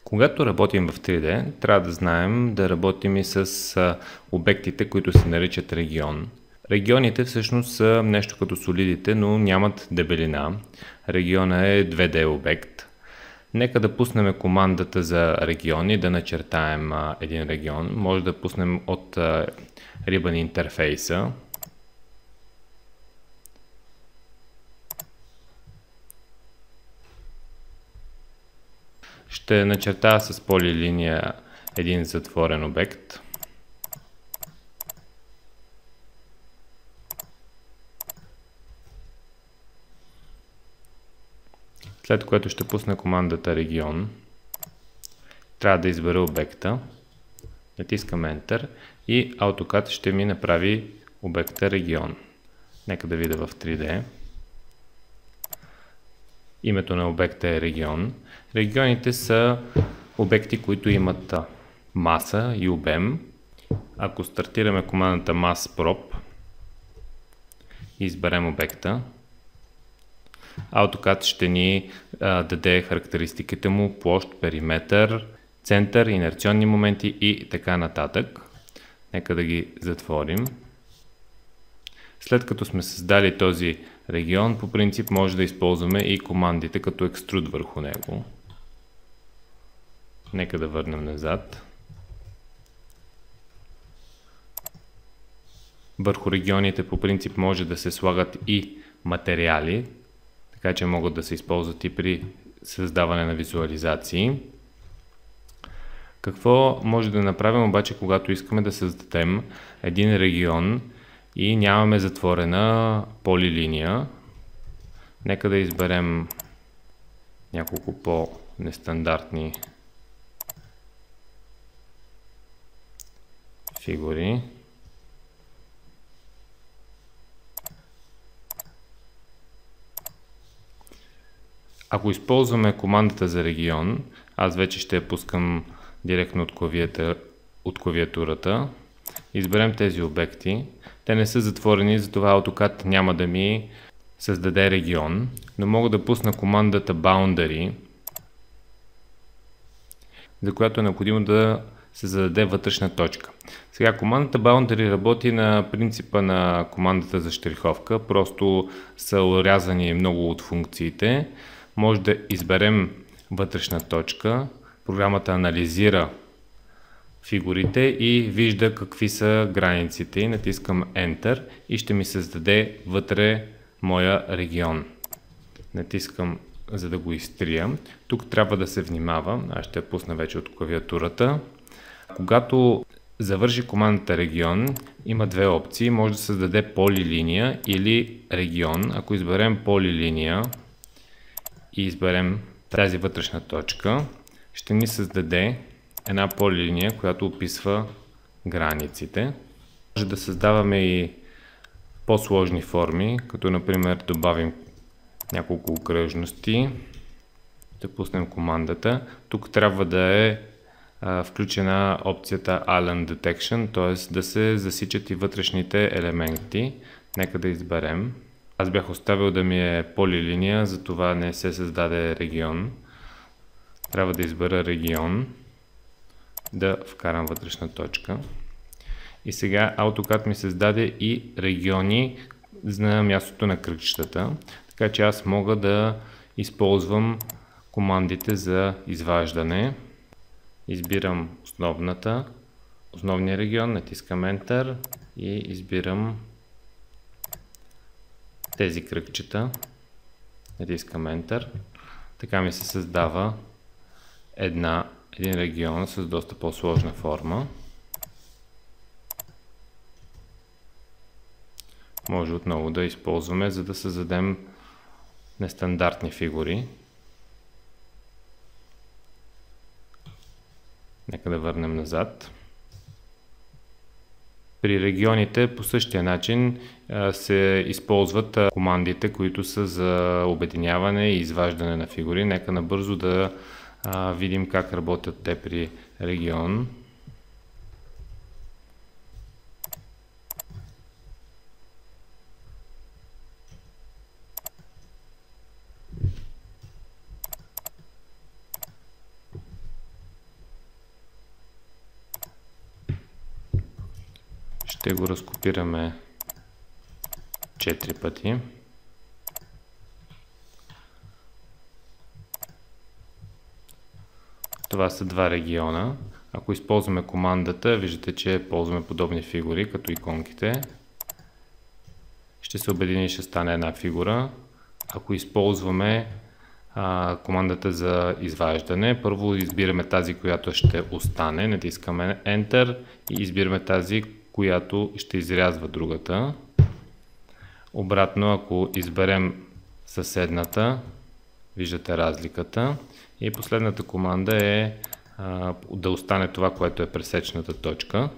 Когато работим в 3D, трябва да знаем да работим и с обектите, които се наричат регион. Регионите всъщност са нещо като солидите, но нямат дебелина. Региона е 2D обект. Нека да пуснем командата за регион и да начертаем един регион. Може да пуснем от Ribbon интерфейса. Ще начертая с полилиния един затворен обект. След което ще пусна командата регион. Трябва да избера обекта. Натискам Enter и AutoCAD ще ми направи обекта регион. Нека да видя в 3D. Името на обекта е регион. Регионите са обекти, които имат маса и обем. Ако стартираме командата MassProp и изберем обекта, AutoCAD ще ни даде характеристиките му, площ, периметър, център, инерционни моменти и така нататък. Нека да ги затворим. След като сме създали този регион, по принцип може да използваме и командите като екструд върху него. Нека да върнем назад. Върху регионите по принцип може да се слагат и материали, така че могат да се използват и при създаване на визуализации. Какво може да направим обаче, когато искаме да създадем един регион и нямаме затворена полилиния? Нека да изберем няколко по-нестандартни фигури. Ако използваме командата за регион, аз вече ще я пускам директно от клавиатурата. Изберем тези обекти. Те не са затворени, затова AutoCAD няма да ми създаде регион, но мога да пусна командата Boundary, за която е необходимо да се зададе вътрешна точка. Сега командата Boundary работи на принципа на командата за щриховка, просто са урязани много от функциите. Може да изберем вътрешна точка, програмата анализира фигурите и вижда какви са границите и натискам Enter и ще ми създаде вътре моя регион. Натискам, за да го изтрия. Тук трябва да се внимава, аз ще я пусна вече от клавиатурата. Когато завърши командата регион, има две опции. Може да създаде полилиния или регион. Ако изберем полилиния и изберем тази вътрешна точка, ще ни създаде една полилиния, която описва границите. Може да създаваме и по-сложни форми, като например добавим няколко окръжности. Да пуснем командата. Тук трябва да е включена опцията Island Detection, т.е. да се засичат и вътрешните елементи. Нека да изберем. Аз бях оставил да ми е полилиния, затова не се създаде регион. Трябва да избера регион, да вкарам вътрешна точка. И сега AutoCAD ми създаде и региони на мястото на кръгчетата, така че аз мога да използвам командите за изваждане. Избирам основния регион, натискам Enter и избирам тези кръгчета, натискам Enter. Така ми се създава един регион с доста по-сложна форма. Може отново да използваме, за да създадем нестандартни фигури. Нека да върнем назад. При регионите по същия начин се използват командите, които са за обединяване и изваждане на фигури. Нека набързо да видим как работят те при регион. Ще го разкопираме 4 пъти. Това са два региона. Ако използваме командата, виждате, че ползваме подобни фигури, като иконките. Ще се обедини и ще стане една фигура. Ако използваме командата за изваждане, първо избираме тази, която ще остане, натискаме Enter и избираме тази, която ще изрязва другата. Обратно, ако изберем съседната, виждате разликата. И последната команда е да остане това, което е пресечната точка.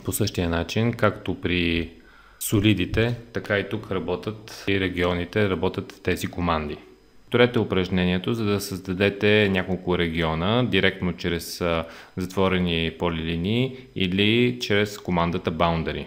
По същия начин, както при солидите, така и тук работят и регионите, работят тези команди. Повторете упражнението, за да създадете няколко региона, директно чрез затворени полилинии или чрез командата Boundary.